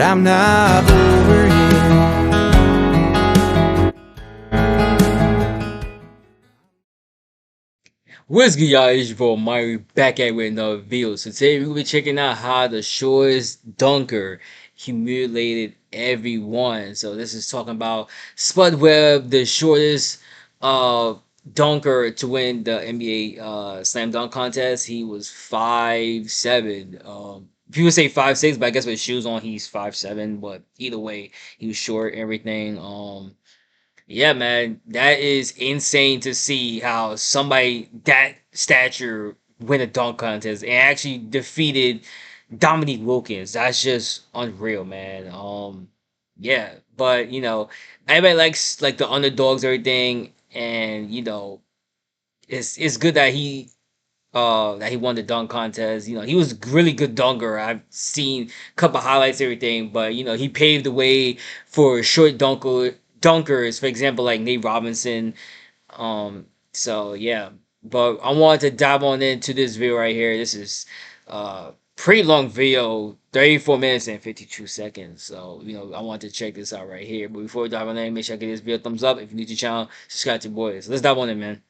I'm not over yet. What's good, y'all? It's your boy Mario back at with another video. So today we'll be checking out how the shortest dunker humiliated everyone. So this is talking about Spud Webb, the shortest uh dunker to win the NBA slam dunk contest. He was 5'7". People say 5'6", but I guess with shoes on he's 5'7". But either way, he was short and everything. Yeah, man, that is insane to see how somebody that stature win a dunk contest and actually defeated Dominique Wilkins. That's just unreal, man. Yeah, but everybody likes like the underdogs, everything, and it's good that he won the dunk contest. He was a really good dunker. I've seen a couple highlights, everything, but he paved the way for short dunkers, for example, like Nate Robinson. So yeah. But I wanted to dive on into this video right here. This is pretty long video, 34 minutes and 52 seconds. So, I want to check this out right here. But before we dive on in, make sure I give this video a thumbs up. If you're new to the channel, subscribe to the boys. Let's dive on in, man.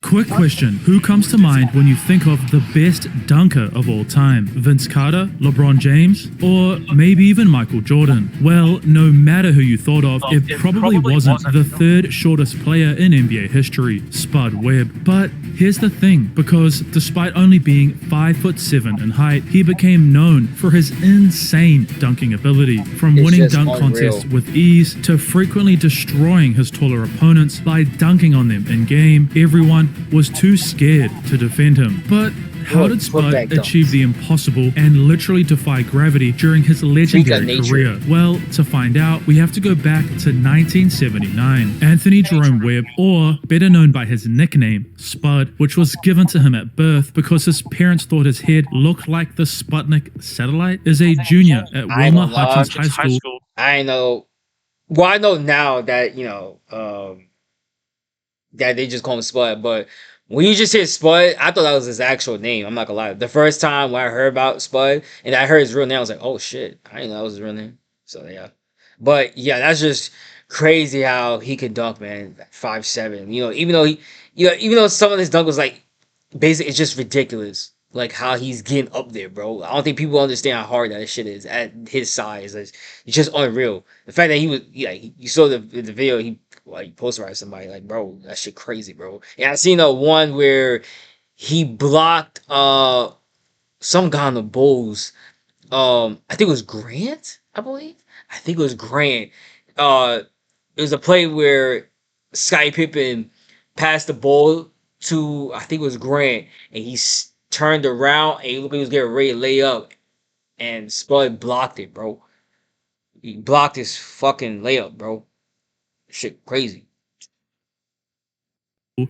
Quick question, who comes to mind when you think of the best dunker of all time? Vince Carter, LeBron James, or maybe even Michael Jordan? Well, no matter who you thought of, it probably wasn't the third shortest player in NBA history, Spud Webb. But here's the thing, because despite only being 5'7" in height, he became known for his insane dunking ability, from winning dunk contests with ease to frequently destroying his taller opponents by dunking on them in game. Everyone was too scared to defend him. But how did Spud achieve the impossible and literally defy gravity during his legendary career? Well, to find out, we have to go back to 1979. Anthony Jerome Webb, or better known by his nickname, Spud, which was given to him at birth because his parents thought his head looked like the Sputnik satellite, is a junior at Wilma Hutchins High School. I know. Well, I know now that, that they just call him Spud, but when you just said Spud, I thought that was his actual name. I'm not gonna lie. The first time when I heard about Spud and I heard his real name, I was like, oh shit, I didn't know that was his real name. So yeah. But yeah, that's just crazy how he could dunk, man. 5'7". Even though some of his dunk was like basically it's just ridiculous. Like how he's getting up there, bro. I don't think people understand how hard that shit is at his size. It's just unreal. The fact that he was, yeah, you saw the video, he like posterized somebody, like, bro, that shit crazy, bro. And I seen a one where he blocked some guy on the Bulls. I think it was Grant, I believe. I think it was Grant. It was a play where Scottie Pippen passed the ball to, I think it was Grant, and turned around and he looked like he was getting ready to lay up, and Spud blocked it, bro. He blocked his fucking layup, bro. Shit crazy.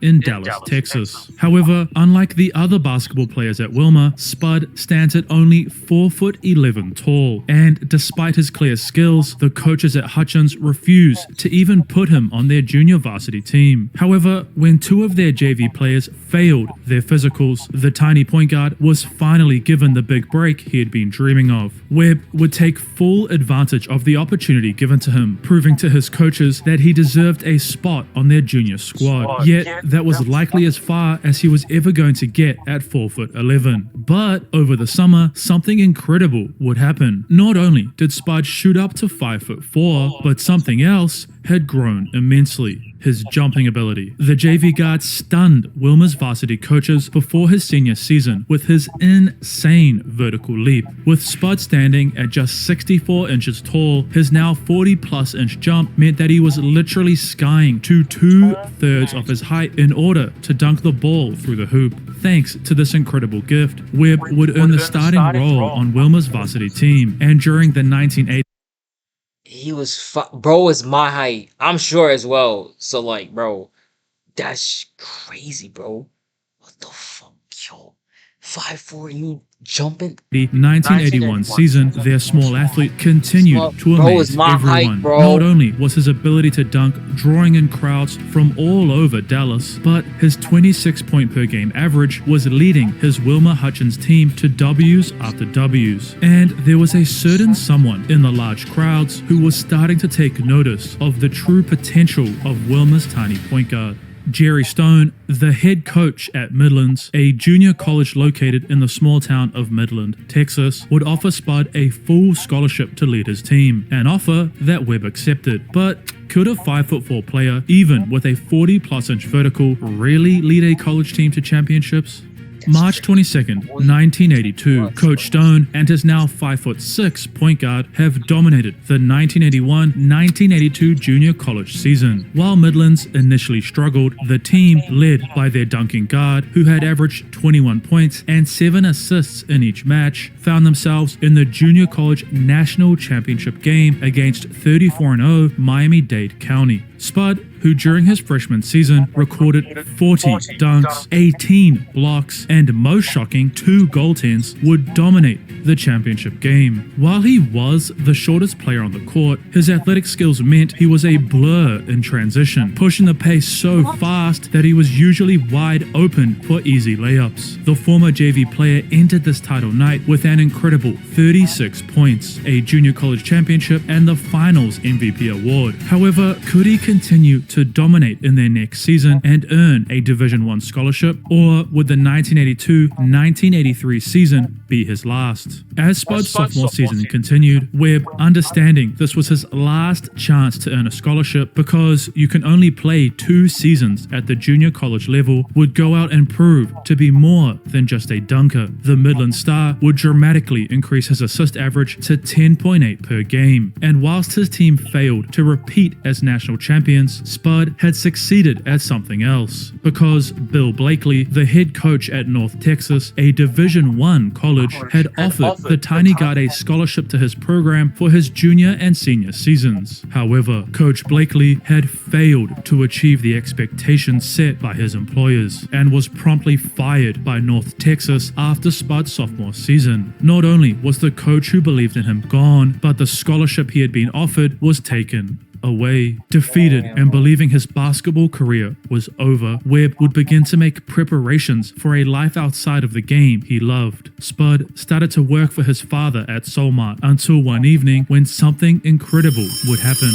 In Dallas, Texas. However, unlike the other basketball players at Wilma, Spud stands at only 4'11" tall, and despite his clear skills, the coaches at Hutchins refuse to even put him on their junior varsity team. However, when two of their JV players failed their physicals, the tiny point guard was finally given the big break he had been dreaming of. Webb would take full advantage of the opportunity given to him, proving to his coaches that he deserved a spot on their junior squad. Yet, that was likely as far as he was ever going to get at 4'11". But over the summer, something incredible would happen. Not only did Spud shoot up to 5'4", but something else had grown immensely: his jumping ability. The JV guard stunned Wilma's varsity coaches before his senior season with his insane vertical leap. With Spud standing at just 64 inches tall, his now 40-plus inch jump meant that he was literally skying to 2/3 of his height in order to dunk the ball through the hoop. Thanks to this incredible gift, Webb would earn the starting role on Wilma's varsity team, and during the 1980s, He was bro is my height, I'm sure, as well. So like, bro, that's crazy, bro. What the fuck, yo? 5'4", you jumping? The 1981 season, their small athlete continued to Bro, it's amaze my height, everyone. bro. Not only was his ability to dunk drawing in crowds from all over Dallas, but his 26-point per game average was leading his Wilma Hutchins team to W's after W's. And there was a certain someone in the large crowds who was starting to take notice of the true potential of Wilma's tiny point guard. Jerry Stone, the head coach at Midlands, a junior college located in the small town of Midland, Texas, would offer Spud a full scholarship to lead his team, an offer that Webb accepted. But could a 5'4" player, even with a 40+ inch vertical, really lead a college team to championships? March 22nd, 1982, Coach Stone and his now 5'6" point guard have dominated the 1981-1982 junior college season. While Midlands initially struggled, the team, led by their dunking guard, who had averaged 21 points and 7 assists in each match, found themselves in the junior college national championship game against 34-0 Miami-Dade County. Spud, who during his freshman season recorded 40 dunks, 18 blocks, and most shocking 2 goaltends, would dominate the championship game. While he was the shortest player on the court, his athletic skills meant he was a blur in transition, pushing the pace so fast that he was usually wide open for easy layups. The former JV player entered this title night with an incredible 36 points, a junior college championship, and the finals MVP award. However, could he continue to dominate in their next season and earn a Division I scholarship, or would the 1982-1983 season be his last? As Spud's sophomore season continued, Webb, understanding this was his last chance to earn a scholarship because you can only play 2 seasons at the junior college level, would go out and prove to be more than just a dunker. The Midland star would dramatically increase his assist average to 10.8 per game, and whilst his team failed to repeat as national champions, Spud had succeeded at something else, because Bill Blakely, the head coach at North Texas, a Division I college, had offered the tiny guard a scholarship to his program for his junior and senior seasons. However, Coach Blakely had failed to achieve the expectations set by his employers, and was promptly fired by North Texas after Spud's sophomore season. Not only was the coach who believed in him gone, but the scholarship he had been offered was taken away. Defeated and believing his basketball career was over, Webb would begin to make preparations for a life outside of the game he loved. Spud started to work for his father at Soulmart until one evening when something incredible would happen.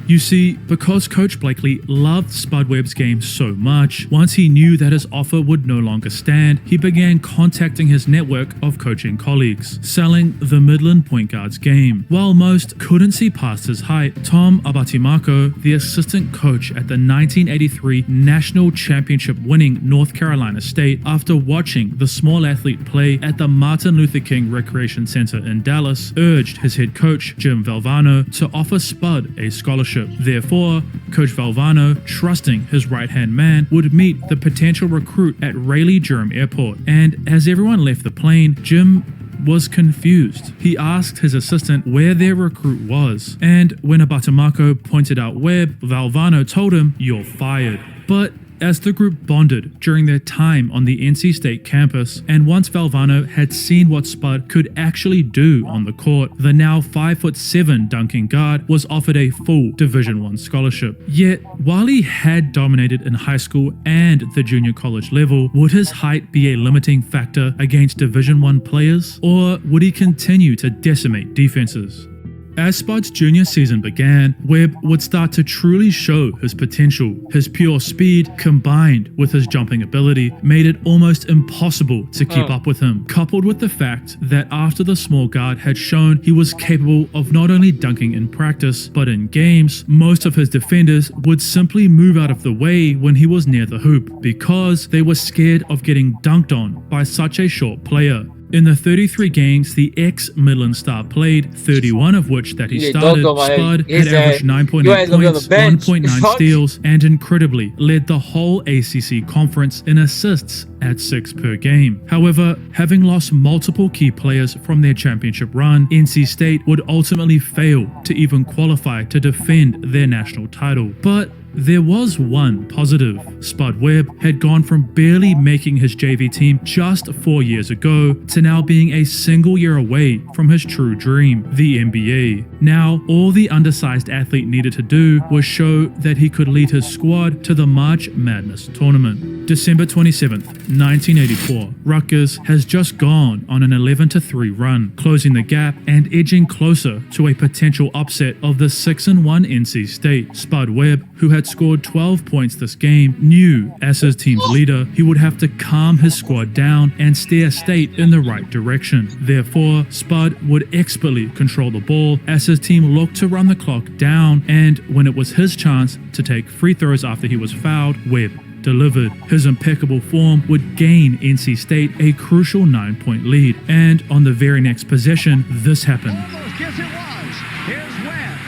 You see, because Coach Blakely loved Spud Webb's game so much, once he knew that his offer would no longer stand, he began contacting his network of coaching colleagues, selling the Midland point guard's game. While most couldn't see past his height, Tom Abatimaco, the assistant coach at the 1983 National Championship winning North Carolina State, after watching the small athlete play at the Martin Luther King Recreation Center in Dallas, urged his head coach, Jim Valvano, to offer Spud a scholarship. Therefore, Coach Valvano, trusting his right-hand man, would meet the potential recruit at Raleigh-Durham Airport, and as everyone left the plane, Jim was confused. He asked his assistant where their recruit was, and when Abatimaco pointed out Webb, Valvano told him, "You're fired." But as the group bonded during their time on the NC State campus, and once Valvano had seen what Spud could actually do on the court, the now 5'7" dunking guard was offered a full Division I scholarship. Yet, while he had dominated in high school and the junior college level, would his height be a limiting factor against Division I players, or would he continue to decimate defenses? As Spud's junior season began, Webb would start to truly show his potential. His pure speed, combined with his jumping ability, made it almost impossible to keep up with him, coupled with the fact that after the small guard had shown he was capable of not only dunking in practice, but in games, most of his defenders would simply move out of the way when he was near the hoop, because they were scared of getting dunked on by such a short player. In the 33 games the ex-Midland star played, 31 of which that he started, Spud had averaged 9.8 points, 1.9 steals, and incredibly led the whole ACC conference in assists at 6 per game. However, having lost multiple key players from their championship run, NC State would ultimately fail to even qualify to defend their national title. But There was one positive. Spud Webb had gone from barely making his JV team just 4 years ago to now being a single year away from his true dream, the NBA. Now, all the undersized athlete needed to do was show that he could lead his squad to the March Madness tournament. December 27th, 1984, Rutgers has just gone on an 11-3 run, closing the gap and edging closer to a potential upset of the 6-1 NC State. Spud Webb, who had scored 12 points this game, knew as his team's leader he would have to calm his squad down and steer State in the right direction. Therefore, Spud would expertly control the ball as his team looked to run the clock down, and when it was his chance to take free throws after he was fouled, Webb delivered. His impeccable form would gain NC State a crucial 9-point lead, and on the very next possession, this happened. Guess it was. Here's Webb.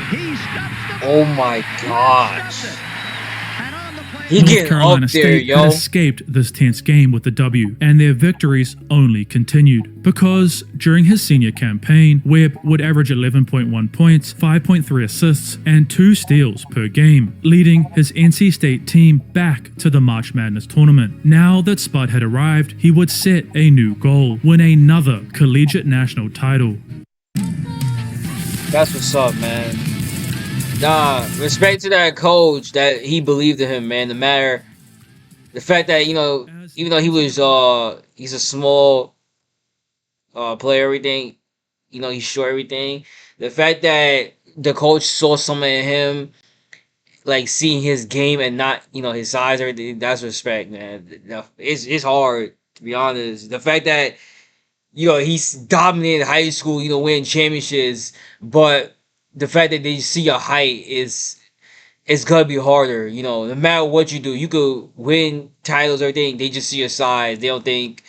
He stops the Oh my gosh. and on the play. He North getting Carolina up there, State yo. had escaped this tense game with the W, and their victories only continued. Because during his senior campaign, Webb would average 11.1 points, 5.3 assists, and 2 steals per game, leading his NC State team back to the March Madness tournament. Now that Spud had arrived, he would set a new goal: win another collegiate national title. That's what's up, man. Nah, respect to that coach that he believed in him, man. No matter the fact that, you know, even though he was he's a small player, everything, you know, he's short, everything. The fact that the coach saw something in him, like seeing his game and not, you know, his size, everything, that's respect, man. It's hard, to be honest. The fact that, you know, he's dominated high school, you know, winning championships, but the fact that they see your height it's gonna be harder, you know. No matter what you do, you could win titles, everything. They just see your size. They don't think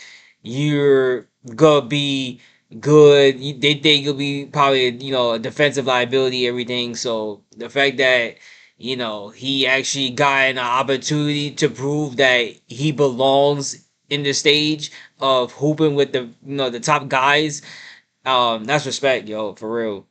you're gonna be good. They think you'll be probably, you know, a defensive liability, everything. So the fact that, you know, he actually got an opportunity to prove that he belongs in the stage of hooping with the, you know, the top guys, that's respect, yo, for real.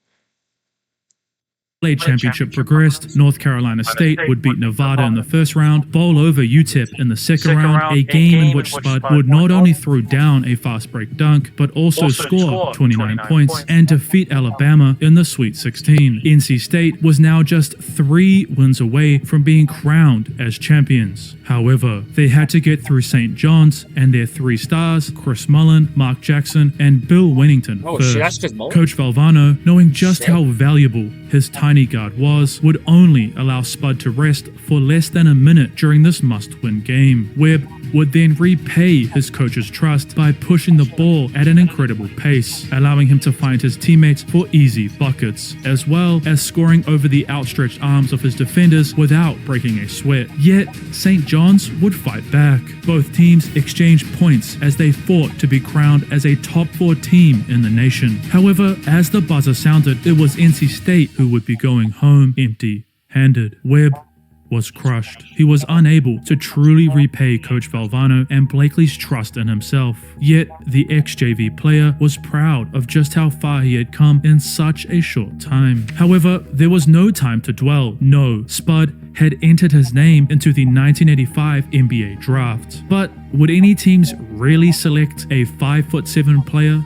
Championship progressed. North Carolina State would beat Nevada in the first round, bowl over UTEP in the second round, a game in which Spud would not only throw down a fast break dunk, but also score 29 points and defeat Alabama in the Sweet 16. NC State was now just 3 wins away from being crowned as champions. However, they had to get through St. John's and their 3 stars, Chris Mullen, Mark Jackson, and Bill Wennington Oh first. shit, that's just Mullen. Coach Valvano, knowing just how valuable his tiny guard was, would only allow Spud to rest for less than a minute during this must-win game. Webb would then repay his coach's trust by pushing the ball at an incredible pace, allowing him to find his teammates for easy buckets, as well as scoring over the outstretched arms of his defenders without breaking a sweat. Yet, St. John's would fight back. Both teams exchanged points as they fought to be crowned as a top 4 team in the nation. However, as the buzzer sounded, it was NC State who would be going home empty-handed. Webb was crushed. He was unable to truly repay Coach Valvano and Blakely's trust in himself. Yet, the ex-JV player was proud of just how far he had come in such a short time. However, there was no time to dwell. No, Spud had entered his name into the 1985 NBA draft. But would any teams really select a 5'7" player?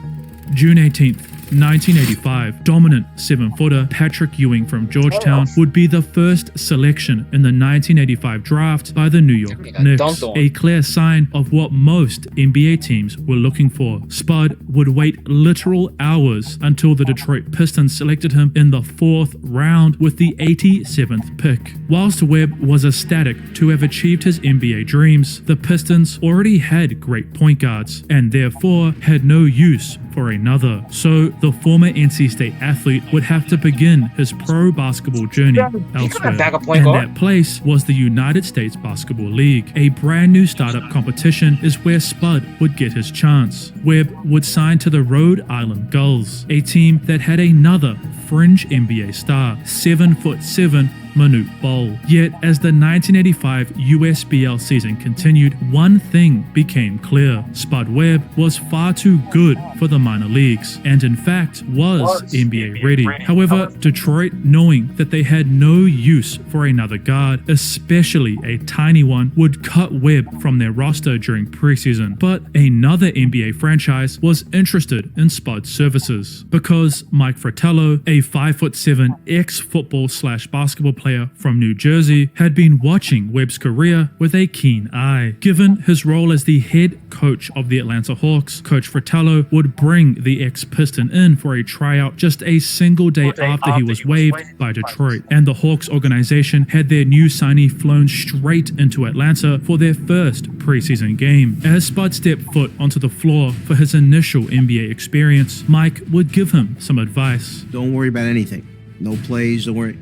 June 18th, 1985, dominant 7-footer Patrick Ewing from Georgetown would be the first selection in the 1985 draft by the New York Knicks, a clear sign of what most NBA teams were looking for. Spud would wait literal hours until the Detroit Pistons selected him in the 4th round with the 87th pick. Whilst Webb was ecstatic to have achieved his NBA dreams, the Pistons already had great point guards and therefore had no use for another. So the former NC State athlete would have to begin his pro basketball journey elsewhere. And that place was the United States Basketball League. A brand new startup competition is where Spud would get his chance. Webb would sign to the Rhode Island Gulls, a team that had another fringe NBA star, 7'7" Manute Bol. Yet, as the 1985 USBL season continued, one thing became clear. Spud Webb was far too good for the minor leagues, and in fact was NBA ready. However, Detroit, knowing that they had no use for another guard, especially a tiny one, would cut Webb from their roster during preseason. But another NBA franchise was interested in Spud's services, because Mike Fratello, a 5'7" ex-football/basketball player from New Jersey, had been watching Webb's career with a keen eye. Given his role as the head coach of the Atlanta Hawks, Coach Fratello would bring the ex-Piston in for a tryout just a single day after he was waived by Detroit, and the Hawks organization had their new signee flown straight into Atlanta for their first preseason game. As Spud stepped foot onto the floor for his initial NBA experience, Mike would give him some advice. Don't worry about anything. No plays, don't worry.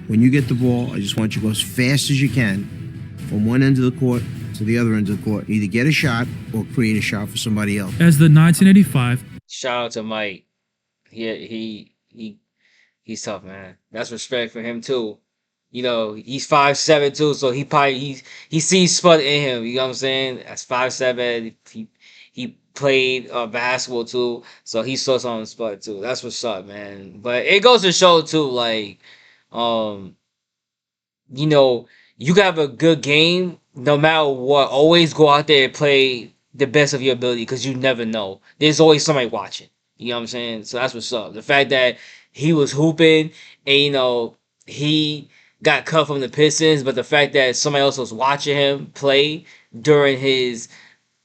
When you get the ball, I just want you to go as fast as you can from one end of the court to the other end of the court. Either get a shot or create a shot for somebody else. As the 1985 Shout out to Mike. He's tough, man. That's respect for him too. You know, he's 5'7" too, so he sees Spud in him. You know what I'm saying? That's 5'7". He played basketball too, so he saw something in Spud too. That's what's up, man. But it goes to show too, like, you know, you can have a good game no matter what. Always go out there and play the best of your ability, because you never know. There's always somebody watching. You know what I'm saying? So that's what's up. The fact that he was hooping and, you know, he got cut from the Pistons, but the fact that somebody else was watching him play during his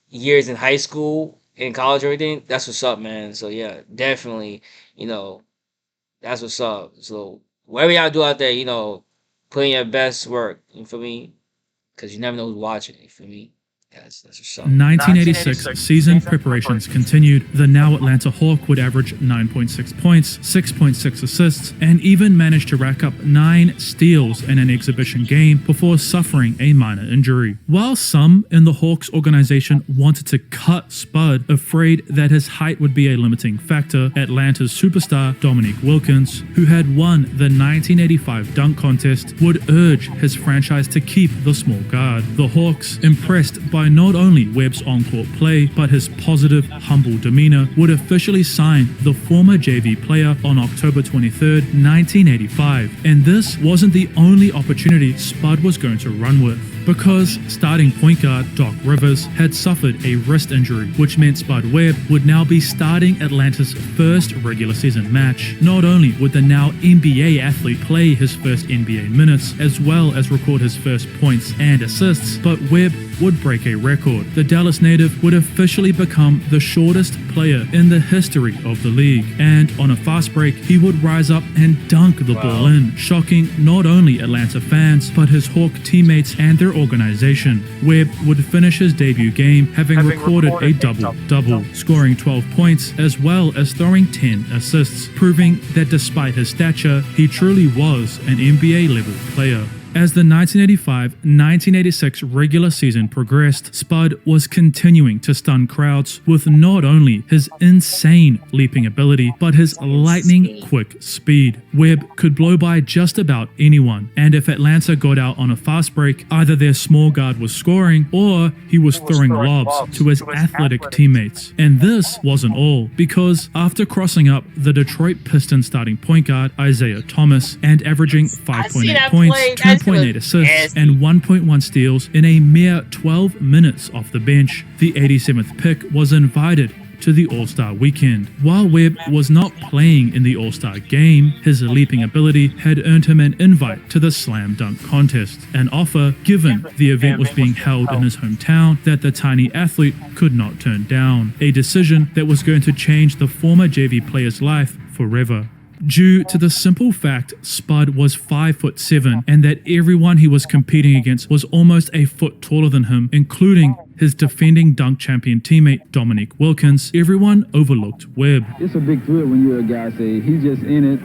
years in high school and college, everything, that's what's up, man. So yeah, definitely, you know, that's what's up. So whatever y'all do out there, you know, put in your best work, you feel me? Because you never know who's watching, you feel me? That's what's up. 1986 season preparations continued. The now Atlanta Hawk would average 9.6 points, 6.6 assists, and even managed to rack up 9 steals in an exhibition game before suffering a minor injury. While some in the Hawks organization wanted to cut Spud, afraid that his height would be a limiting factor, Atlanta's superstar Dominique Wilkins, who had won the 1985 dunk contest, would urge his franchise to keep the small guard. The Hawks, impressed by not only Webb's on-court play, but his positive, humble demeanor, would officially sign the former JV player on October 23rd, 1985. And this wasn't the only opportunity Spud was going to run with, because starting point guard Doc Rivers had suffered a wrist injury, which meant Spud Webb would now be starting Atlanta's first regular season match. Not only would the now NBA athlete play his first NBA minutes, as well as record his first points and assists, but Webb would break a record. The Dallas native would officially become the shortest player in the history of the league, and on a fast break, he would rise up and dunk the ball in, shocking not only Atlanta fans, but his Hawk teammates and their organization. Webb would finish his debut game having recorded a double-double, scoring 12 points as well as throwing 10 assists, proving that despite his stature, he truly was an NBA-level player. As the 1985-1986 regular season progressed, Spud was continuing to stun crowds with not only his insane leaping ability, but his lightning-quick speed. Webb could blow by just about anyone, and if Atlanta got out on a fast break, either their small guard was scoring or he was throwing lobs to his athletic teammates. And this wasn't all, because after crossing up the Detroit Pistons starting point guard Isaiah Thomas and averaging 5.8 points, 2.8 assists, and 1.1 steals in a mere 12 minutes off the bench, the 87th pick was invited to the All-Star weekend. While Webb was not playing in the All-Star game, his leaping ability had earned him an invite to the Slam Dunk contest, an offer given the event was being held in his hometown that the tiny athlete could not turn down, a decision that was going to change the former JV player's life forever. Due to the simple fact Spud was 5'7" and that everyone he was competing against was almost a foot taller than him, including his defending dunk champion teammate Dominique Wilkins, everyone overlooked Webb. It's a big thrill when you're a guy say he's just in it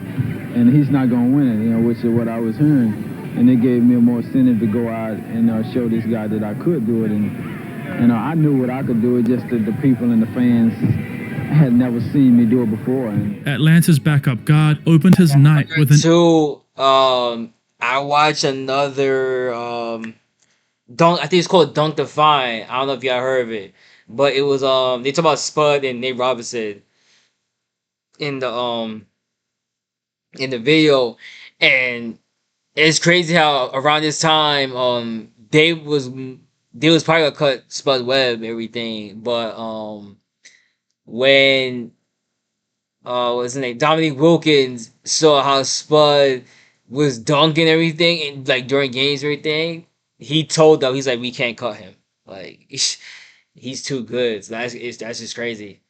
and he's not going to win it, which is what I was hearing. And it gave me a more incentive to go out and show this guy that I could do it. And I knew what I could do, it just that the people and the fans had never seen me do it before. Atlanta's backup guard opened his night with an... So, I I watched another Dunk. I think it's called Dunk Define. I don't know if y'all heard of it, but it was they talk about Spud and Nate Robinson in the video, and it's crazy how around this time they was probably gonna cut Spud Webb and everything, but when what's his name, Dominique Wilkins saw how Spud was dunking everything and like during games and everything, he told them, he's like, we can't cut him, like he's too good. So that's just crazy.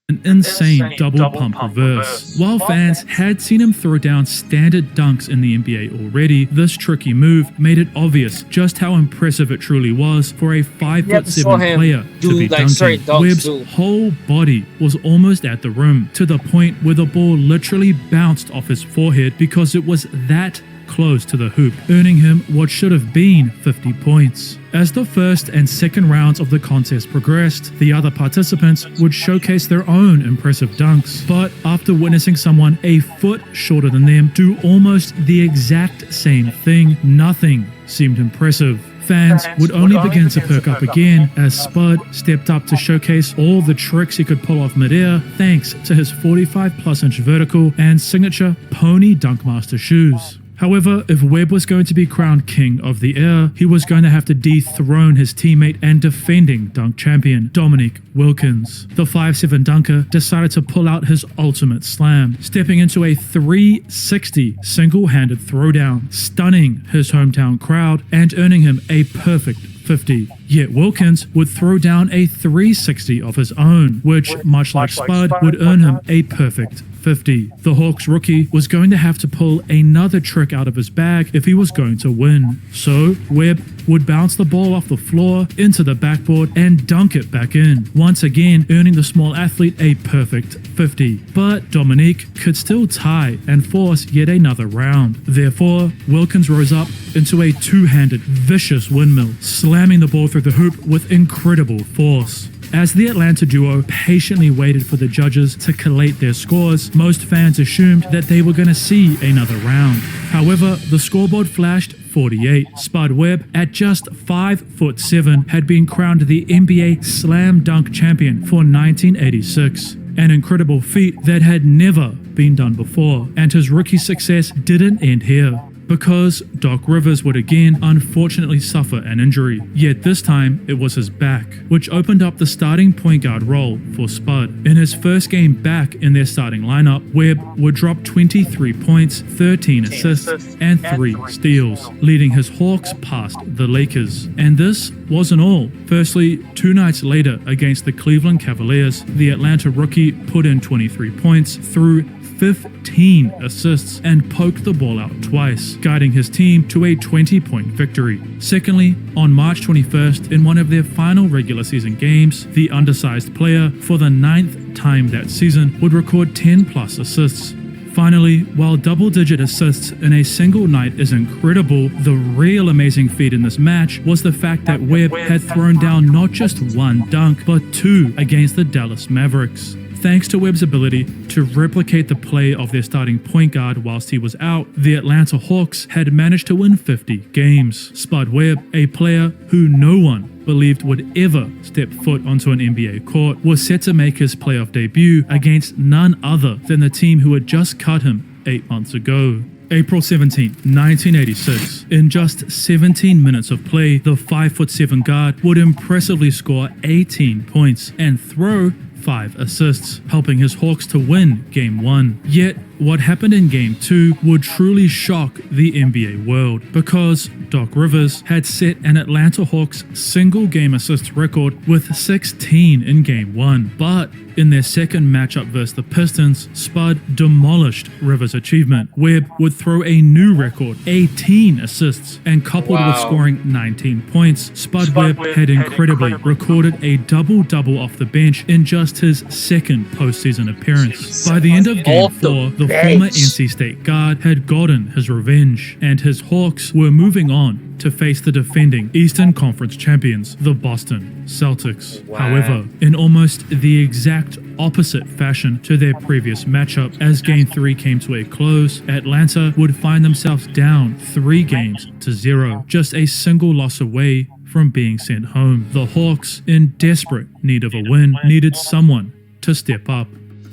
An insane double pump reverse. While fans had seen him throw down standard dunks in the NBA already, this tricky move made it obvious just how impressive it truly was for a 5'7" player to be dunking. Webb's whole body was almost at the rim, to the point where the ball literally bounced off his forehead because it was that close to the hoop, earning him what should have been 50 points. As the first and second rounds of the contest progressed, the other participants would showcase their own impressive dunks, but after witnessing someone a foot shorter than them do almost the exact same thing, nothing seemed impressive. Fans would only begin to perk up again as Spud stepped up to showcase all the tricks he could pull off midair thanks to his 45+ inch vertical and signature pony Dunkmaster shoes. However, if Webb was going to be crowned king of the air, he was going to have to dethrone his teammate and defending dunk champion, Dominique Wilkins. The 5'7" dunker decided to pull out his ultimate slam, stepping into a 360 single-handed throwdown, stunning his hometown crowd and earning him a perfect 50. Yet Wilkins would throw down a 360 of his own, which, much like Spud, would earn him a perfect 50. The Hawks rookie was going to have to pull another trick out of his bag if he was going to win. So Webb would bounce the ball off the floor into the backboard and dunk it back in, once again earning the small athlete a perfect 50. But Dominique could still tie and force yet another round. Therefore, Wilkins rose up into a two-handed vicious windmill, slamming the ball through the hoop with incredible force. As the Atlanta duo patiently waited for the judges to collate their scores, most fans assumed that they were going to see another round. However, the scoreboard flashed 48. Spud Webb, at just 5'7", had been crowned the NBA Slam Dunk Champion for 1986. An incredible feat that had never been done before, and his rookie success didn't end here, because Doc Rivers would again unfortunately suffer an injury, yet this time it was his back, which opened up the starting point guard role for Spud. In his first game back in their starting lineup, Webb would drop 23 points, 13 assists, and 3 steals, leading his Hawks past the Lakers. And this wasn't all. Firstly, 2 nights later against the Cleveland Cavaliers, the Atlanta rookie put in 23 points through 15 assists and poked the ball out twice, guiding his team to a 20-point victory. Secondly, on March 21st, in one of their final regular season games, the undersized player, for the 9th time that season, would record 10+ assists. Finally, while double-digit assists in a single night is incredible, the real amazing feat in this match was the fact that Webb had thrown down not just 1 dunk, but 2 against the Dallas Mavericks. Thanks to Webb's ability to replicate the play of their starting point guard whilst he was out, the Atlanta Hawks had managed to win 50 games. Spud Webb, a player who no one believed would ever step foot onto an NBA court, was set to make his playoff debut against none other than the team who had just cut him 8 months ago. April 17, 1986. In just 17 minutes of play, the 5'7" guard would impressively score 18 points and throw 5 assists, helping his Hawks to win Game 1. Yet, what happened in Game 2 would truly shock the NBA world, because Doc Rivers had set an Atlanta Hawks single-game assist record with 16 in Game 1. But in their second matchup versus the Pistons, Spud demolished Rivers' achievement. Webb would throw a new record, 18 assists, and coupled with scoring 19 points, Spud Webb had incredibly recorded a double-double off the bench in just his second postseason appearance. By the end of Game 4, the The former NC State guard had gotten his revenge, and his Hawks were moving on to face the defending Eastern Conference champions, the Boston Celtics. Wow. However, in almost the exact opposite fashion to their previous matchup, as Game 3 came to a close, Atlanta would find themselves down 3-0, just a single loss away from being sent home. The Hawks, in desperate need of a win, needed someone to step up.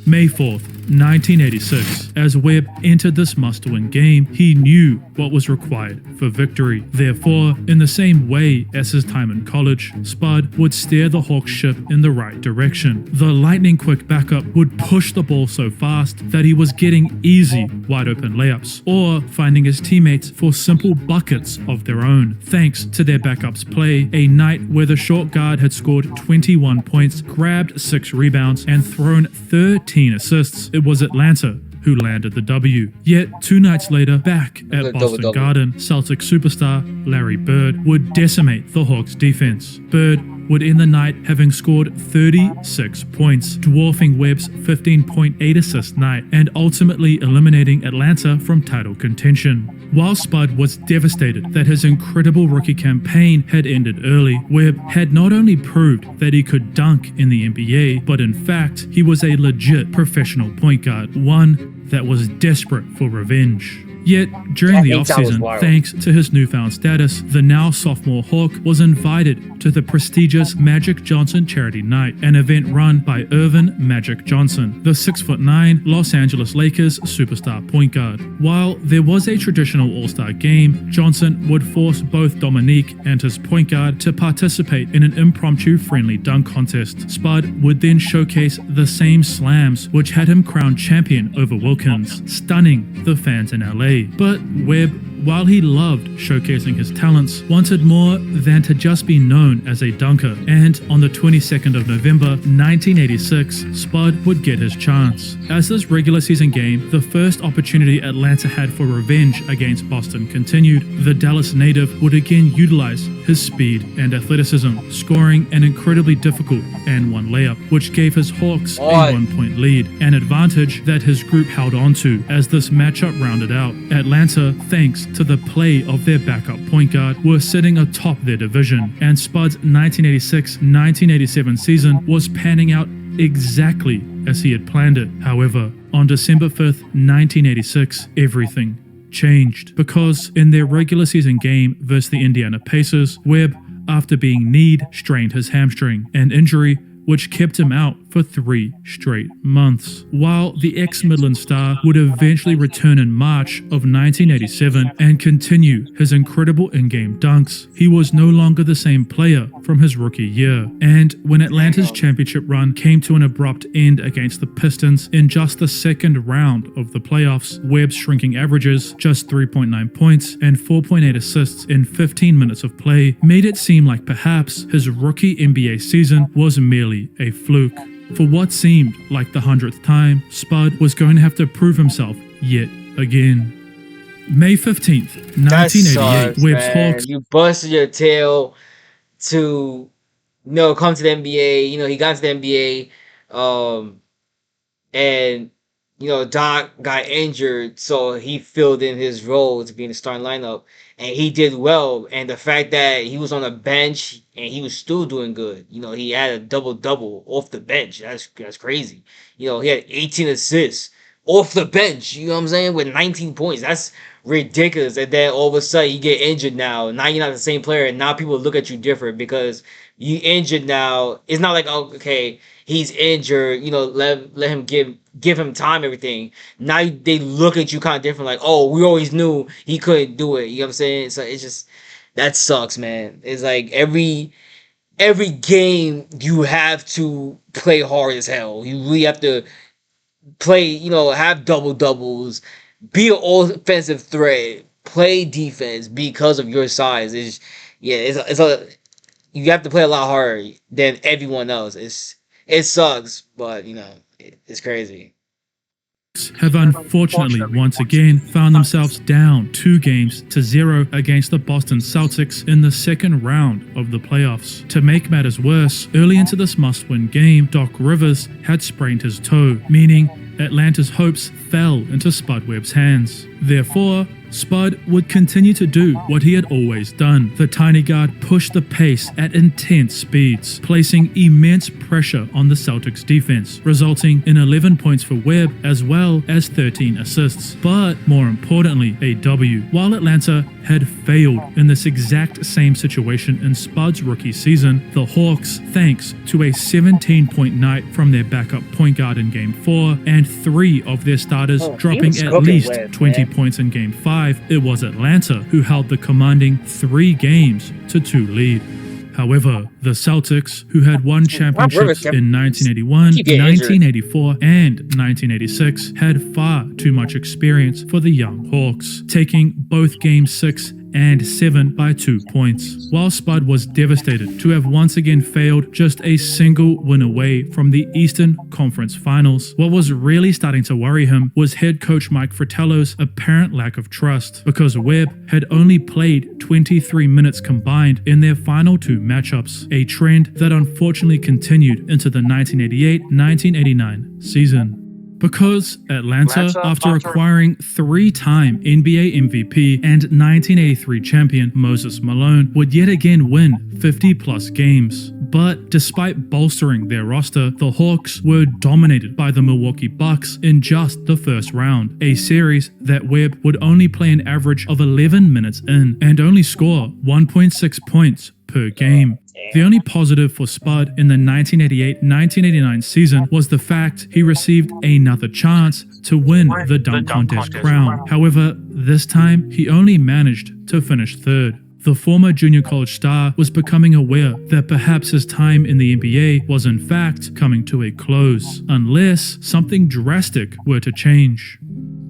May 4th, 1986. As Webb entered this must-win game, he knew what was required for victory. Therefore, in the same way as his time in college, Spud would steer the Hawks ship in the right direction. The lightning-quick backup would push the ball so fast that he was getting easy, wide-open layups, or finding his teammates for simple buckets of their own. Thanks to their backup's play, a night where the short guard had scored 21 points, grabbed 6 rebounds, and thrown 13 assists, it was Atlanta who landed the W. Yet 2 nights later, back at Boston Garden, Celtic superstar Larry Bird would decimate the Hawks' defense. Bird would end the night having scored 36 points, dwarfing Webb's 15.8 assist night, and ultimately eliminating Atlanta from title contention. While Spud was devastated that his incredible rookie campaign had ended early, Webb had not only proved that he could dunk in the NBA, but in fact, he was a legit professional point guard, one that was desperate for revenge. Yet, during the offseason, thanks to his newfound status, the now sophomore Hawk was invited to the prestigious Magic Johnson Charity Night, an event run by Irvin Magic Johnson, the 6'9" Los Angeles Lakers superstar point guard. While there was a traditional All-Star game, Johnson would force both Dominique and his point guard to participate in an impromptu friendly dunk contest. Spud would then showcase the same slams which had him crowned champion over Wilkins, stunning the fans in LA. But Webb, while he loved showcasing his talents, wanted more than to just be known as a dunker, and on the 22nd of November 1986, Spud would get his chance. As this regular season game, the first opportunity Atlanta had for revenge against Boston continued, the Dallas native would again utilize his speed and athleticism, scoring an incredibly difficult and one layup, which gave his Hawks a 1-point lead, an advantage that his group held on to as this matchup rounded out. Atlanta, thanks to the play of their backup point guard, were sitting atop their division, and Spud's 1986-1987 season was panning out exactly as he had planned it. However, on December 5th, 1986, everything changed, because in their regular season game versus the Indiana Pacers, Webb, after being kneed, strained his hamstring, an injury which kept him out for 3 straight months. While the ex-Midland star would eventually return in March of 1987 and continue his incredible in-game dunks, he was no longer the same player from his rookie year. And when Atlanta's championship run came to an abrupt end against the Pistons in just the second round of the playoffs, Webb's shrinking averages, just 3.9 points and 4.8 assists in 15 minutes of play, made it seem like perhaps his rookie NBA season was merely a fluke. For what seemed like the 100th time, Spud was going to have to prove himself yet again. May 15th, 1988, Webb's Hawks. You busted your tail to, come to the NBA. He got to the NBA, and Doc got injured, so he filled in his role to be in the starting lineup, and he did well. And the fact that he was on the bench and he was still doing good, he had a double-double off the bench. That's crazy. He had 18 assists off the bench, you know what I'm saying, with 19 points. That's ridiculous. And then all of a sudden you get injured now. Now you're not the same player, and now people look at you different because you injured now. It's not like, oh, okay, he's injured, let him give him time, everything. Now they look at you kind of different, like, oh, we always knew he couldn't do it. You know what I'm saying? So it's just, that sucks, man. It's like every game you have to play hard as hell. You really have to play, have double-doubles, be an offensive threat, play defense because of your size. You have to play a lot harder than everyone else. It sucks, but it's crazy. Have unfortunately once again found themselves down 2-0 against the Boston Celtics in the second round of the playoffs. To make matters worse, early into this must-win game, Doc Rivers had sprained his toe, meaning Atlanta's hopes fell into Spud Webb's hands. Therefore, Spud would continue to do what he had always done. The tiny guard pushed the pace at intense speeds, placing immense pressure on the Celtics defense, resulting in 11 points for Webb as well as 13 assists. But more importantly, a W. While Atlanta had failed in this exact same situation in Spud's rookie season, the Hawks, thanks to a 17-point night from their backup point guard in Game 4 and 3 of their starters dropping at least 20 points in Game 5, it was Atlanta who held the commanding 3 games to 2 lead. However, the Celtics, who had won championships in 1981, 1984, and 1986, had far too much experience for the young Hawks, taking both Game 6 and 7 by 2 points. While Spud was devastated to have once again failed just a single win away from the Eastern Conference Finals, what was really starting to worry him was head coach Mike Fratello's apparent lack of trust, because Webb had only played 23 minutes combined in their final 2 matchups, a trend that unfortunately continued into the 1988-1989 season. Because Atlanta, after acquiring 3-time NBA MVP and 1983 champion Moses Malone, would yet again win 50-plus games. But despite bolstering their roster, the Hawks were dominated by the Milwaukee Bucks in just the first round, a series that Webb would only play an average of 11 minutes in and only score 1.6 points per game. The only positive for Spud in the 1988-1989 season was the fact he received another chance to win the dunk contest crown. However, this time he only managed to finish 3rd. The former junior college star was becoming aware that perhaps his time in the NBA was in fact coming to a close, unless something drastic were to change.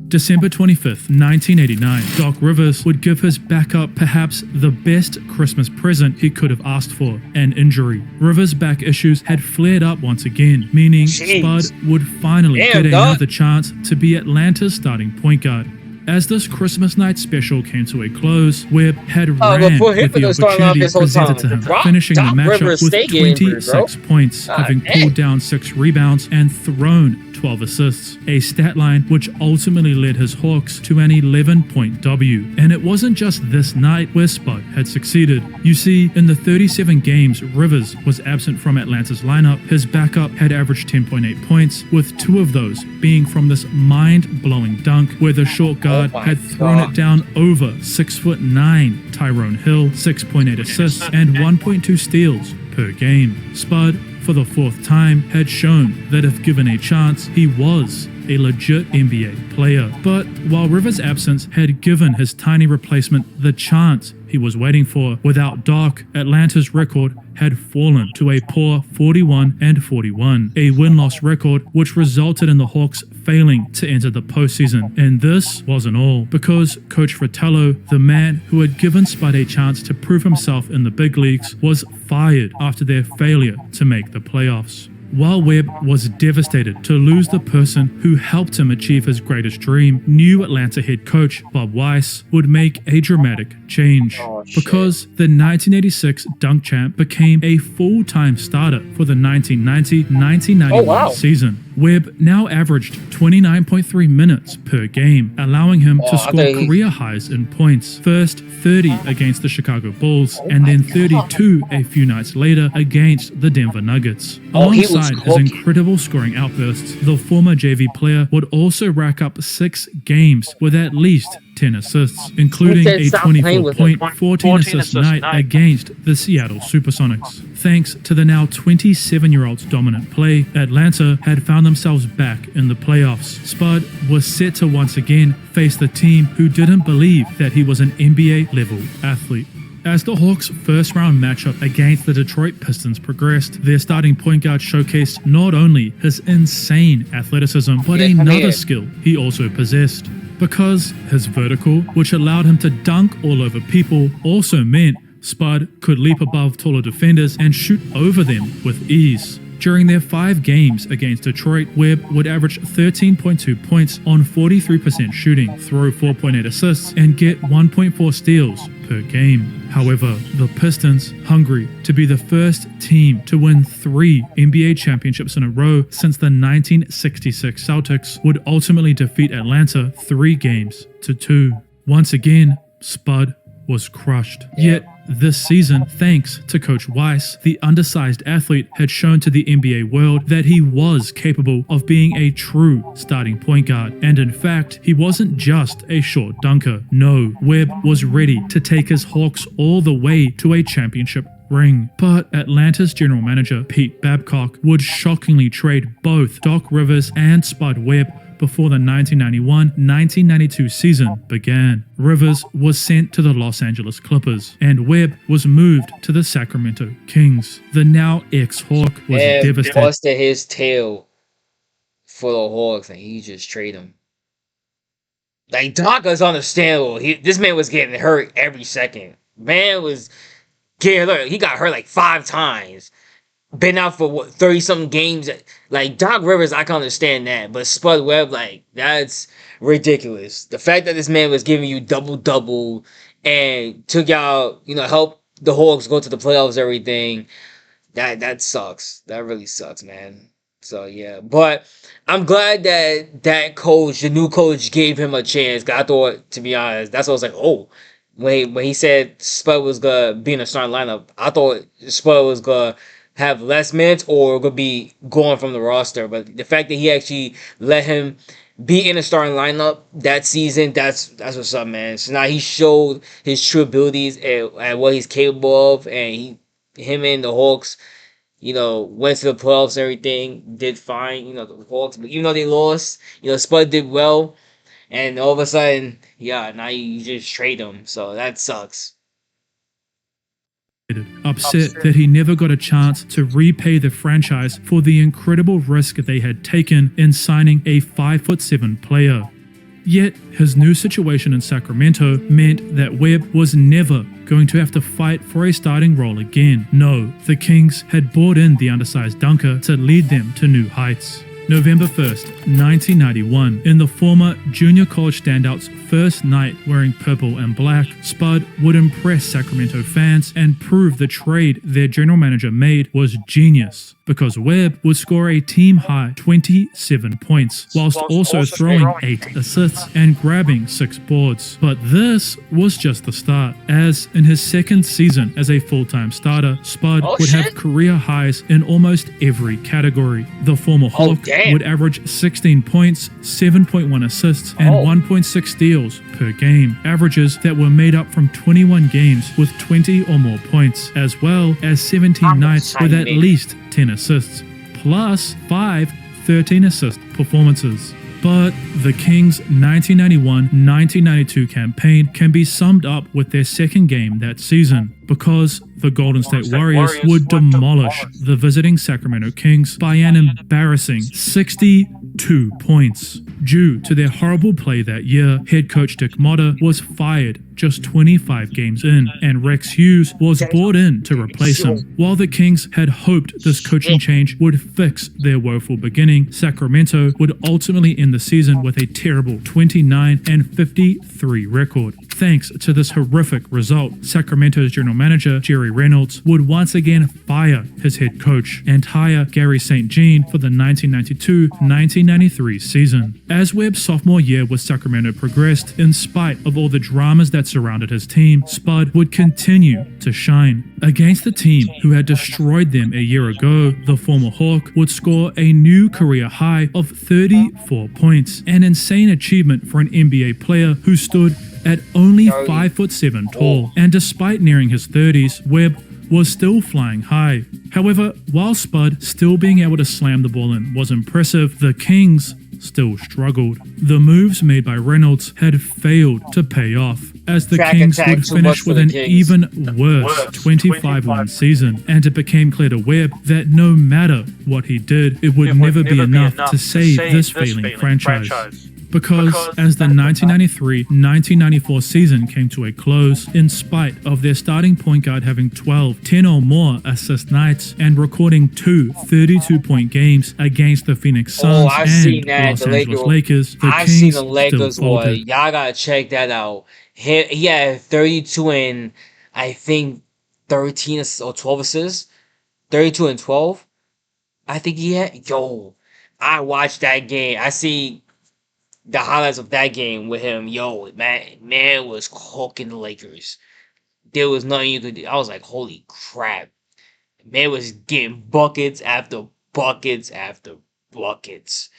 December 25th, 1989, Doc Rivers would give his backup perhaps the best Christmas present he could have asked for, an injury. Rivers' back issues had flared up once again, meaning Spud would finally get another chance to be Atlanta's starting point guard. As this Christmas night special came to a close, Webb had ran with the opportunity presented to him, finishing the matchup with 26 points, having pulled down 6 rebounds and thrown 12 assists, a stat line which ultimately led his Hawks to an 11-point W. And it wasn't just this night where Spud had succeeded. You see, in the 37 games Rivers was absent from Atlanta's lineup, his backup had averaged 10.8 points, with 2 of those being from this mind-blowing dunk where the short guard had thrown it down over 6'9" Tyrone Hill, 6.8 assists, and 1.2 steals per game. Spud, for the 4th time, had shown that if given a chance, he was a legit NBA player. But while Rivers' absence had given his tiny replacement the chance he was waiting for, without Doc, Atlanta's record had fallen to a poor 41-41, a win-loss record which resulted in the Hawks failing to enter the postseason. And this wasn't all, because Coach Fratello, the man who had given Spud a chance to prove himself in the big leagues, was fired after their failure to make the playoffs. While Webb was devastated to lose the person who helped him achieve his greatest dream, new Atlanta head coach Bob Weiss would make a dramatic change, because the 1986 dunk champ became a full-time starter for the 1990-1991 season. Webb now averaged 29.3 minutes per game, allowing him to score career highs in points. First 30 against the Chicago Bulls, and then 32 a few nights later against the Denver Nuggets. Alongside his incredible scoring outbursts, the former JV player would also rack up 6 games with at least 10 assists, including a 24-point, 14-assist night against the Seattle Supersonics. Thanks to the now 27-year-old's dominant play, Atlanta had found themselves back in the playoffs. Spud was set to once again face the team who didn't believe that he was an NBA-level athlete. As the Hawks' first-round matchup against the Detroit Pistons progressed, their starting point guard showcased not only his insane athleticism, but another skill he also possessed. Because his vertical, which allowed him to dunk all over people, also meant Spud could leap above taller defenders and shoot over them with ease. During their 5 games against Detroit, Webb would average 13.2 points on 43% shooting, throw 4.8 assists, and get 1.4 steals per game. However, the Pistons, hungry to be the first team to win 3 NBA championships in a row since the 1966 Celtics, would ultimately defeat Atlanta 3-2. Once again, Spud was crushed. Yet, this season, thanks to Coach Weiss, the undersized athlete had shown to the NBA world that he was capable of being a true starting point guard. And in fact, he wasn't just a short dunker. No, Webb was ready to take his Hawks all the way to a championship ring. But Atlanta's general manager, Pete Babcock, would shockingly trade both Doc Rivers and Spud Webb before the 1991-1992 season began. Rivers was sent to the Los Angeles Clippers, and Webb was moved to the Sacramento Kings. The now ex-Hawk was devastated. Busted his tail for the Hawks, and he just traded him. Like, Doc is understandable. This man was getting hurt every second. Man was getting hurt. He got hurt like 5 times. Been out for 30-something games. Like, Doc Rivers, I can understand that. But Spud Webb, like, that's ridiculous. The fact that this man was giving you double-double and took y'all, helped the Hawks go to the playoffs, everything, that sucks. That really sucks, man. So, yeah. But I'm glad that coach, the new coach, gave him a chance. 'Cause I thought, to be honest, that's what I was like, oh. When he said Spud was going to be in the starting lineup, I thought Spud was going to have less minutes or going to be going from the roster. But the fact that he actually let him be in the starting lineup that season, that's what's up, man. So now he showed his true abilities and what he's capable of. And him and the Hawks, went to the playoffs and everything, did fine. The Hawks, but even though they lost, Spud did well. And all of a sudden, now you just trade him. So that sucks. Upset that he never got a chance to repay the franchise for the incredible risk they had taken in signing a 5'7" player. Yet, his new situation in Sacramento meant that Webb was never going to have to fight for a starting role again. No, the Kings had brought in the undersized dunker to lead them to new heights. November 1st, 1991, in the former junior college standout's first night wearing purple and black, Spud would impress Sacramento fans and prove the trade their general manager made was genius, because Webb would score a team-high 27 points, whilst also throwing 8 assists and grabbing 6 boards. But this was just the start, as in his second season as a full-time starter, Spud would have career highs in almost every category. The former Hawk would average 16 points, 7.1 assists, and 1.6 steals per game, averages that were made up from 21 games with 20 or more points, as well as 17 nights with at least 10 assists, plus 5 13-assist performances. But the Kings' 1991-1992 campaign can be summed up with their second game that season, because the Golden State Warriors would demolish the visiting Sacramento Kings by an embarrassing 62 points. Due to their horrible play that year, head coach Dick Motta was fired just 25 games in, and Rex Hughes was brought in to replace him. While the Kings had hoped this coaching change would fix their woeful beginning, Sacramento would ultimately end the season with a terrible 29-53 record. Thanks to this horrific result, Sacramento's general manager, Jerry Reynolds, would once again fire his head coach and hire Gary St. Jean for the 1992-1993 season. As Webb's sophomore year with Sacramento progressed, in spite of all the dramas that surrounded his team, Spud would continue to shine. Against the team who had destroyed them a year ago, the former Hawk would score a new career high of 34 points, an insane achievement for an NBA player who stood at only 5'7" tall, and despite nearing his 30s, Webb was still flying high. However, while Spud still being able to slam the ball in was impressive, the Kings still struggled. The moves made by Reynolds had failed to pay off, as the Kings would finish with an even worse 25-win season, and it became clear to Webb that no matter what he did, it would never be enough to save this failing franchise. because as the 1993-1994 season came to a close, in spite of their starting point guard having 12, 10 or more assist nights and recording two 32-point games against the Phoenix Oh, Suns I've and seen that. Los The Angeles Lakers. Lakers, the I've seen Kings the still Lakers one. faltered. Y'all gotta check that out. He had 32 and I think 13 or 12 assists. 32 and 12. I think he had. Yo, I watched that game. I see the highlights of that game with him. Yo, man was cooking the Lakers. There was nothing you could do. I was like, holy crap. Man was getting buckets after buckets after buckets.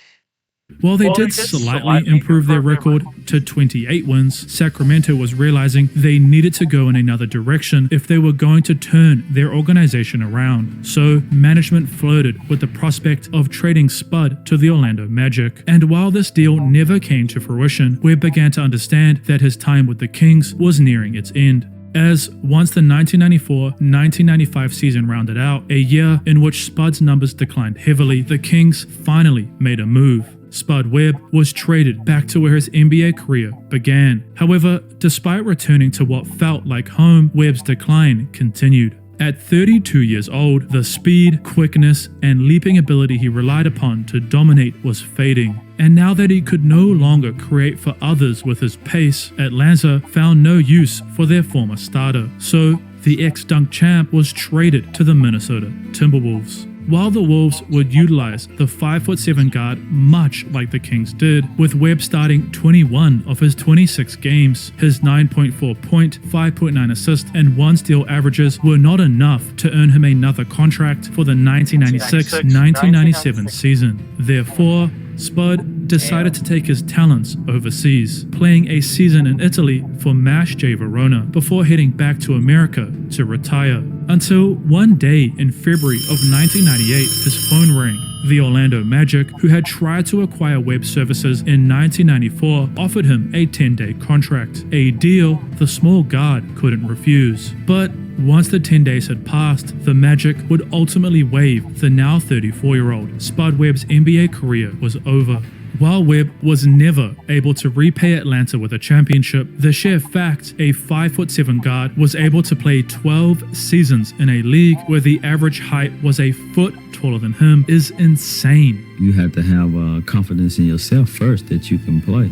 While they did slightly improve their record to 28 wins, Sacramento was realizing they needed to go in another direction if they were going to turn their organization around. So, management flirted with the prospect of trading Spud to the Orlando Magic. And while this deal never came to fruition, Webb began to understand that his time with the Kings was nearing its end. As once the 1994-1995 season rounded out, a year in which Spud's numbers declined heavily, the Kings finally made a move. Spud Webb was traded back to where his NBA career began. However, despite returning to what felt like home, Webb's decline continued. At 32 years old, the speed, quickness, and leaping ability he relied upon to dominate was fading. And now that he could no longer create for others with his pace, Atlanta found no use for their former starter. So, the ex-dunk champ was traded to the Minnesota Timberwolves. While the Wolves would utilize the 5'7" guard much like the Kings did, with Webb starting 21 of his 26 games, his 9.4 point, 5.9 assist, and 1 steal averages were not enough to earn him another contract for the 1996-1997 season. Therefore, Spud decided to take his talents overseas, playing a season in Italy for Mash J Verona before heading back to America to retire. Until one day in February of 1998, his phone rang. The Orlando Magic, who had tried to acquire Webb services in 1994, offered him a 10-day contract, a deal the small guard couldn't refuse. But once the 10 days had passed, the Magic would ultimately waive the now 34-year-old. Spud Webb's NBA career was over. While Webb was never able to repay Atlanta with a championship, the sheer fact a 5'7" guard was able to play 12 seasons in a league where the average height was a foot taller than him is insane. You have to have confidence in yourself first that you can play.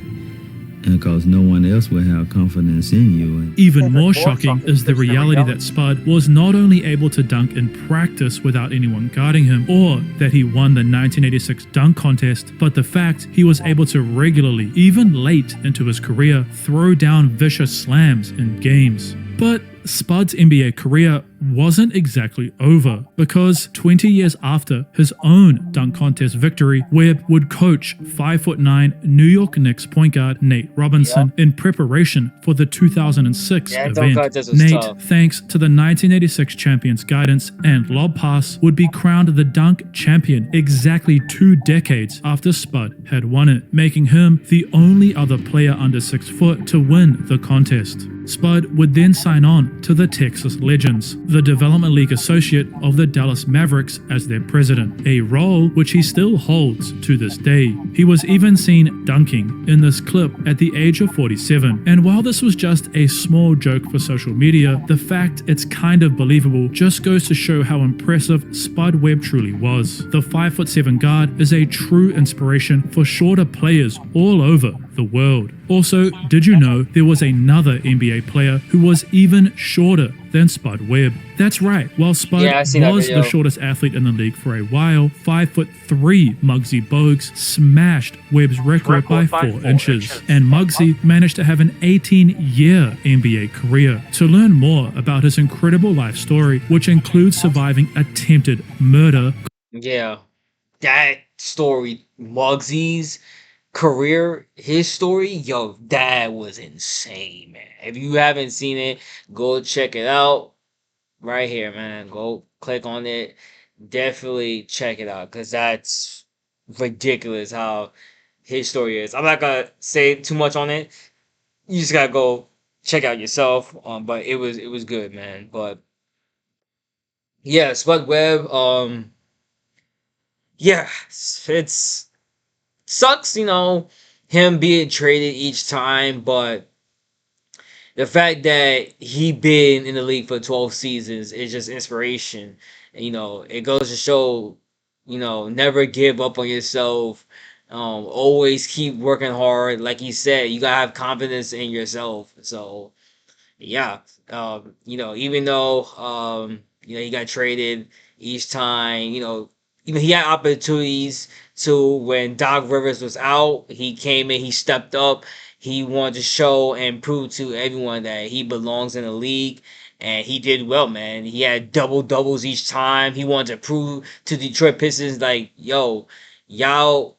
And because no one else will have confidence in you. Even more shocking is the reality that Spud was not only able to dunk in practice without anyone guarding him, or that he won the 1986 dunk contest, but the fact he was able to regularly, even late into his career, throw down vicious slams in games. But Spud's NBA career wasn't exactly over, because 20 years after his own dunk contest victory, Webb would coach 5'9" New York Knicks point guard Nate Robinson in preparation for the 2006 event. Nate, thanks to the 1986 champion's guidance and lob pass, would be crowned the dunk champion exactly 2 decades after Spud had won it, making him the only other player under 6 foot to win the contest. Spud would then sign on to the Texas Legends, the Development League associate of the Dallas Mavericks, as their president, a role which he still holds to this day. He was even seen dunking in this clip at the age of 47, and while this was just a small joke for social media, the fact it's kind of believable just goes to show how impressive Spud Webb truly was. The 5'7" guard is a true inspiration for shorter players all over the world. Also, did you know there was another NBA player who was even shorter than Spud Webb? That's right, while Spud was the shortest athlete in the league for a while, 5'3" Muggsy Bogues smashed Webb's record by 4 inches. And Muggsy managed to have an 18-year NBA career. To learn more about his incredible life story, which includes surviving attempted murder. Yeah, that story, Muggsy's career, his story, yo, that was insane, man. If you haven't seen it, go check it out right here, man. Go click on it. Definitely check it out, because that's ridiculous how his story is. I'm not gonna say too much on it. You just gotta go check out yourself. But it was good, man. But yeah, Spud Webb, yeah, it's sucks, him being traded each time, but the fact that he been in the league for 12 seasons is just inspiration. It goes to show, never give up on yourself. Always keep working hard. Like he said, you gotta have confidence in yourself. So yeah, even though he got traded each time, even he had opportunities to when Doc Rivers was out, he came in, he stepped up, he wanted to show and prove to everyone that he belongs in the league. And he did well, man. He had double doubles each time. He wanted to prove to Detroit Pistons, like, yo, y'all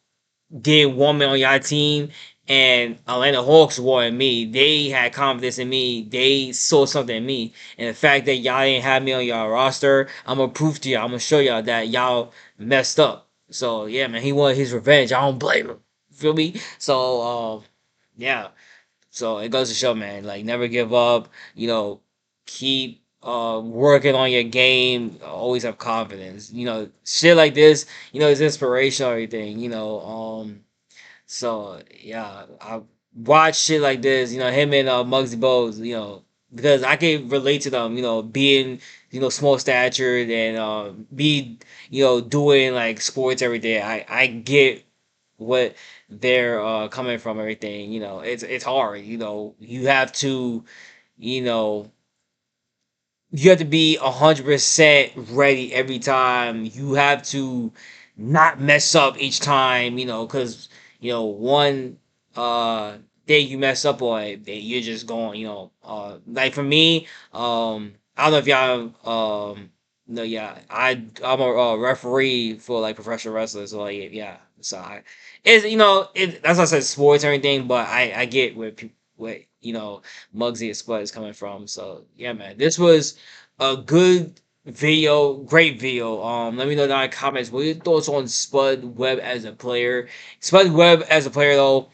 did want me on y'all team, and Atlanta Hawks wanted me. They had confidence in me. They saw something in me. And the fact that y'all didn't have me on y'all roster, I'm gonna prove to y'all. I'm gonna show y'all that y'all messed up. So yeah, man, he wanted his revenge. I don't blame him. Feel me? So yeah. So it goes to show, man, like never give up. Keep working on your game. Always have confidence. Shit like this. It's inspirational. Everything. So yeah, I watch shit like this. Him and Muggsy Bogues. Because I can relate to them. Being small statured and be doing like sports every day. I get what they're coming from. Everything. It's hard. You have to you know you have to be 100% ready every time. You have to not mess up each time, because one day you mess up on it, then you're just going, like for me, I don't know if y'all no, yeah, I'm a referee for like professional wrestlers, so like yeah, so that's why I said sports and everything, but I get where people what Muggsy and Spud is coming from. So yeah, man, this was a good video, great video. Let me know down in the comments what your thoughts on Spud Webb as a player. Spud Webb as a player though,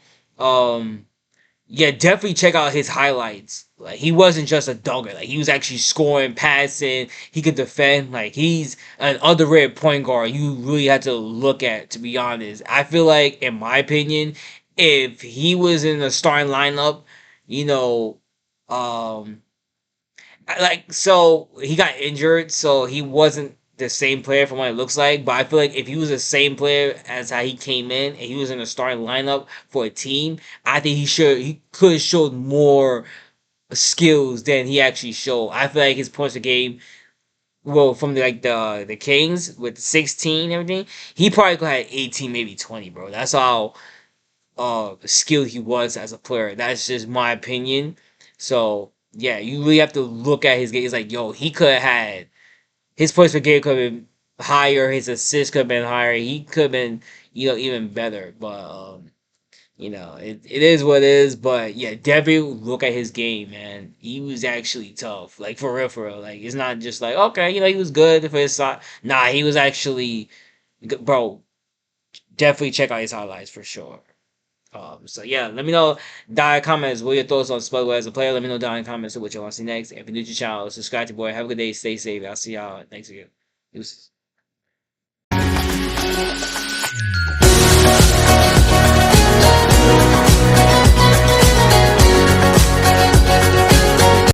yeah, definitely check out his highlights. Like he wasn't just a dunker. Like he was actually scoring, passing. He could defend. Like he's an underrated point guard. You really have to look at, to be honest. I feel like, in my opinion, if he was in the starting lineup, you know, um, so he got injured, so he wasn't the same player from what it looks like. But I feel like if he was the same player as how he came in and he was in the starting lineup for a team, I think he could have showed more skills than he actually showed. I feel like his points a game, well, from the Kings with 16 and everything, he probably could have had 18, maybe 20, bro. That's how skilled he was as a player. That's just my opinion. So yeah, you really have to look at his game. It's like, yo, he could have had his points per game could have been higher. His assists could have been higher. He could have been, even better. But it is what it is. But yeah, definitely look at his game, man. He was actually tough, like for real, for real. Like it's not just like, okay, he was good for his side. Nah, he was actually, bro. Definitely check out his highlights for sure. So yeah, let me know down in the comments what your thoughts on Spud as a player. Let me know down in the comments what you want to see next. If you're new to the channel, subscribe to your boy. Have a good day. Stay safe. I'll see y'all next video. Deuces.